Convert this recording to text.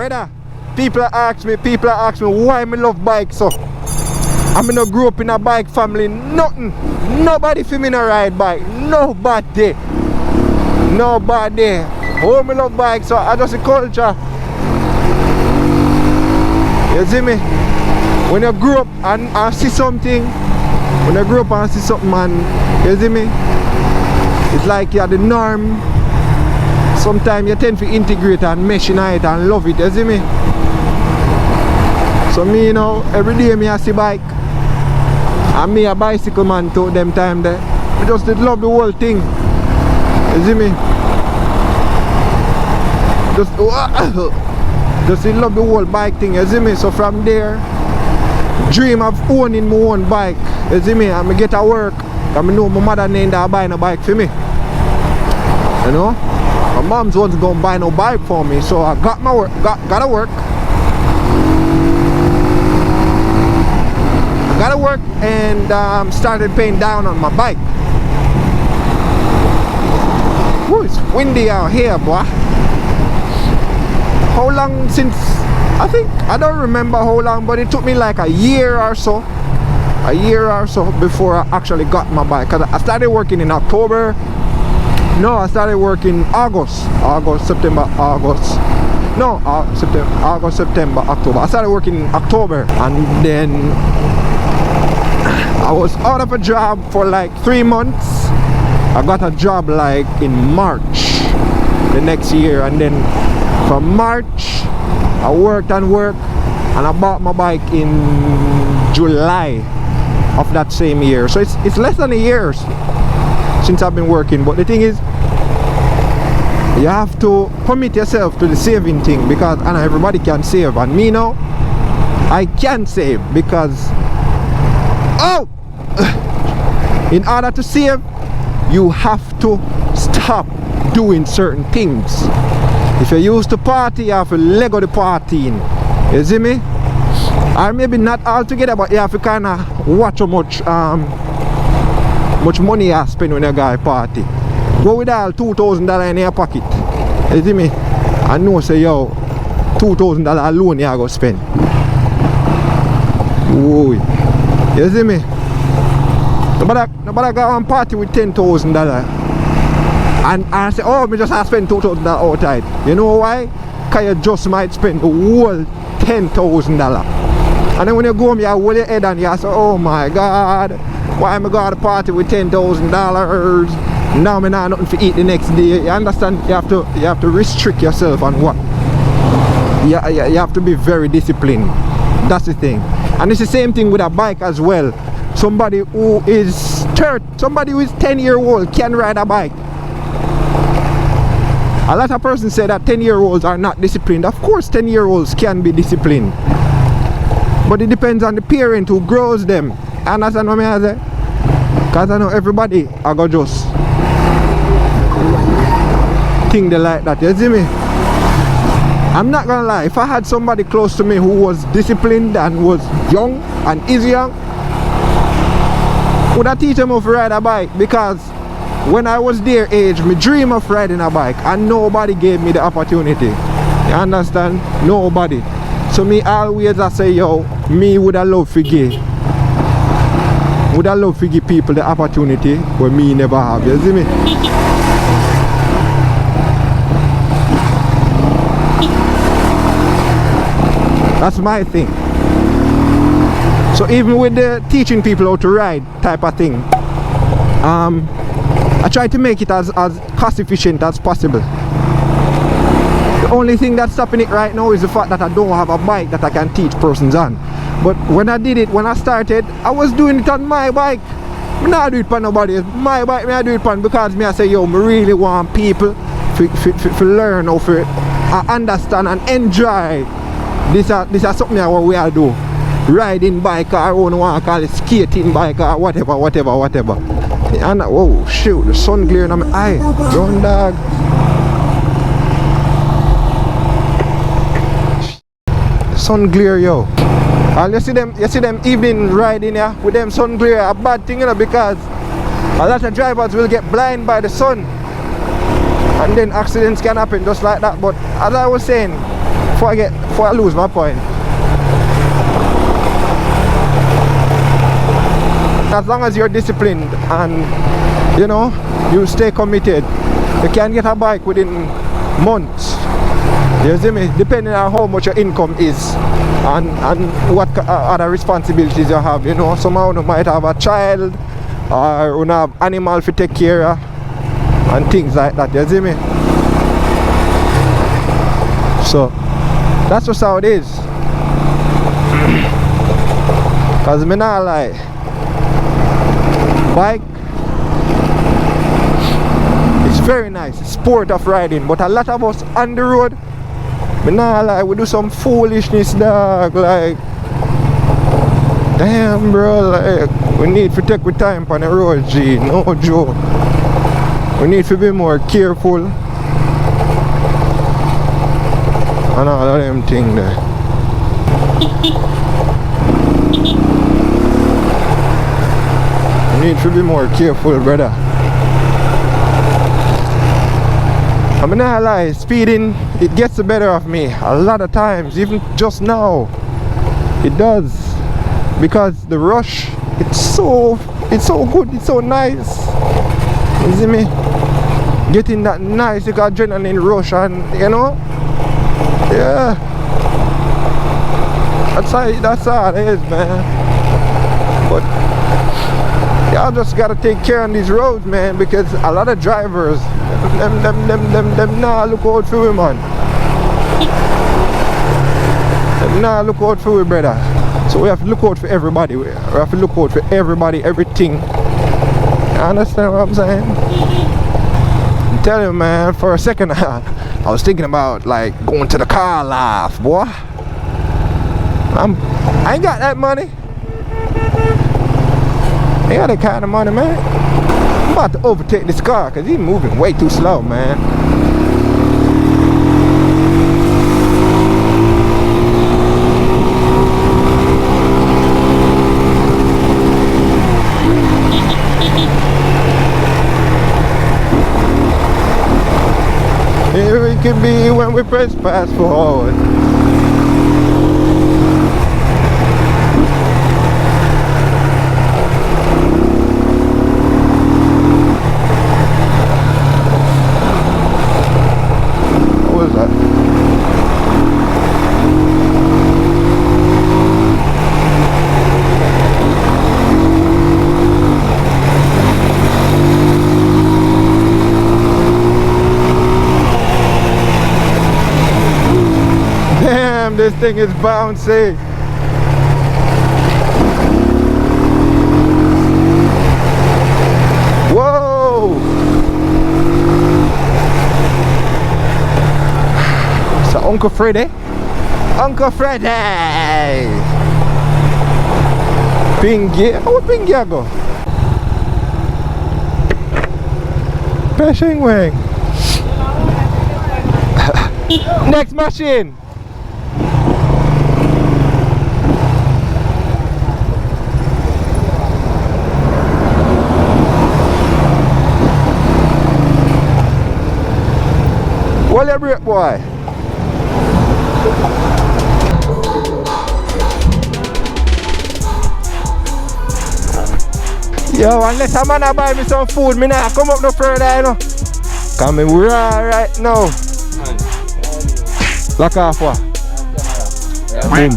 Brother, people ask me why me love bike so. I mean, I grew up in a bike family, nothing. Nobody for me to ride bike. Nobody. Oh, me love bike, so I just a culture. You see me? When you grow up and see something, man, you see me? It's like you're the norm. Sometimes you tend to integrate and mesh in it and love it, you see me? So me, you know, every day me I see bike. And me a bicycle man to them time there. I just did love the whole thing. You see me? Just did love the whole bike thing, you see me? So from there, dream of owning my own bike. You see me? And I get to work. And I know my mother named her buying a bike for me. You know? My mom's wasn't gonna buy no bike for me, so I got my work, gotta work. Gotta work and started paying down on my bike. Woo, it's windy out here, boy. How long since? I don't remember how long, but it took me like a year or so before I actually got my bike. Cause I started working in October. No, I started working August, September, October. I started working in October, and then I was out of a job for like 3 months. I got a job like in March the next year, and then from March I worked and I bought my bike in July of that same year. So it's less than a year since I've been working. But the thing is, you have to commit yourself to the saving thing, because and everybody can save, and me now I can save because in order to save, you have to stop doing certain things. If you used to party, you have to let go the partying. You see me? Or maybe not altogether, but you have to kind of watch how much money you spend when you go to party. Go with all $2,000 in your pocket. You see me? I know say yo, $2,000 alone you go spend. Whoa. You see me? Nobody go on party with $10,000 and I say, oh, me just have to spend $2,000 outside. You know why? Because you just might spend the whole $10,000. And then when you go home, you hold your head and you say, oh my God, why am I going to party with $10,000? Now me not nothing to eat the next day. You understand? You have to restrict yourself on what? You have to be very disciplined. That's the thing. And it's the same thing with a bike as well. Somebody who is 10-year-old can ride a bike. A lot of persons say that 10-year-olds are not disciplined. Of course 10-year-olds can be disciplined, but it depends on the parent who grows them. And that's what I say, because I know everybody I go just think they like that. You see me? I'm not gonna lie, if I had somebody close to me who was disciplined and was young and is young, would I teach them how to ride a bike? Because when I was their age, me dream of riding a bike and nobody gave me the opportunity. You understand? Nobody. So me always I say, yo, me would I love to give people the opportunity where me never have. You see me? That's my thing. So even with the teaching people how to ride type of thing, I try to make it as cost efficient as possible. The only thing that's stopping it right now is the fact that I don't have a bike that I can teach persons on. But when I started, I was doing it on my bike. I not do it for nobody else. My bike, I do it for because I say, yo, I really want people to learn how to understand and enjoy. This is something I want to do. Riding bike, or I don't want to call it skating bike, or whatever. And oh shoot, the sun glaring on my eye. Run dog. Sun glare, yo. And you see them evening riding here with them sun glare, a bad thing, you know, because a lot of drivers will get blind by the sun. And then accidents can happen just like that. But as I was saying, before I lose my point. As long as you're disciplined and you know you stay committed, you can get a bike within months. You see me? Depending on how much your income is and what other responsibilities you have. You know, some of you might have a child or you have animal to take care of and things like that. You see me? So that's just how it is. Cause me not lie, bike is very nice, it's sport of riding, but a lot of us on the road, me not lie, we do some foolishness, dog. Like, damn, bro, like we need to take our time on the road, G. No joke. We need to be more careful and all of them things there. We need to be more careful, brother. I'm not lie, speeding, it gets the better of me a lot of times, even just now. It does. Because the rush, it's so good, it's so nice. You see me? Getting that nice adrenaline rush and you know? Yeah, that's how it is, man. But y'all just gotta take care on these roads, man, because a lot of drivers, them nah look out for you, man. Them nah look out for you, brother. So we have to look out for everybody. We have to look out for everybody, everything. You understand what I'm saying? I'm telling you, man, for a second I was thinking about like going to the car life, boy. I ain't got that money. I ain't got that kind of money, man. I'm about to overtake this car because he's moving way too slow, man. Here we can be when we press fast forward. What was that? This thing is bouncy. Whoa! So Uncle Freddy. Uncle Freddy! Pingy. Oh, Pingy I go? Fishing wing. Next machine. Hold your brake, boy. Yo, unless a man buy me some food, me nah come up no further, you know. Cause me right now. Lock off what? Boom.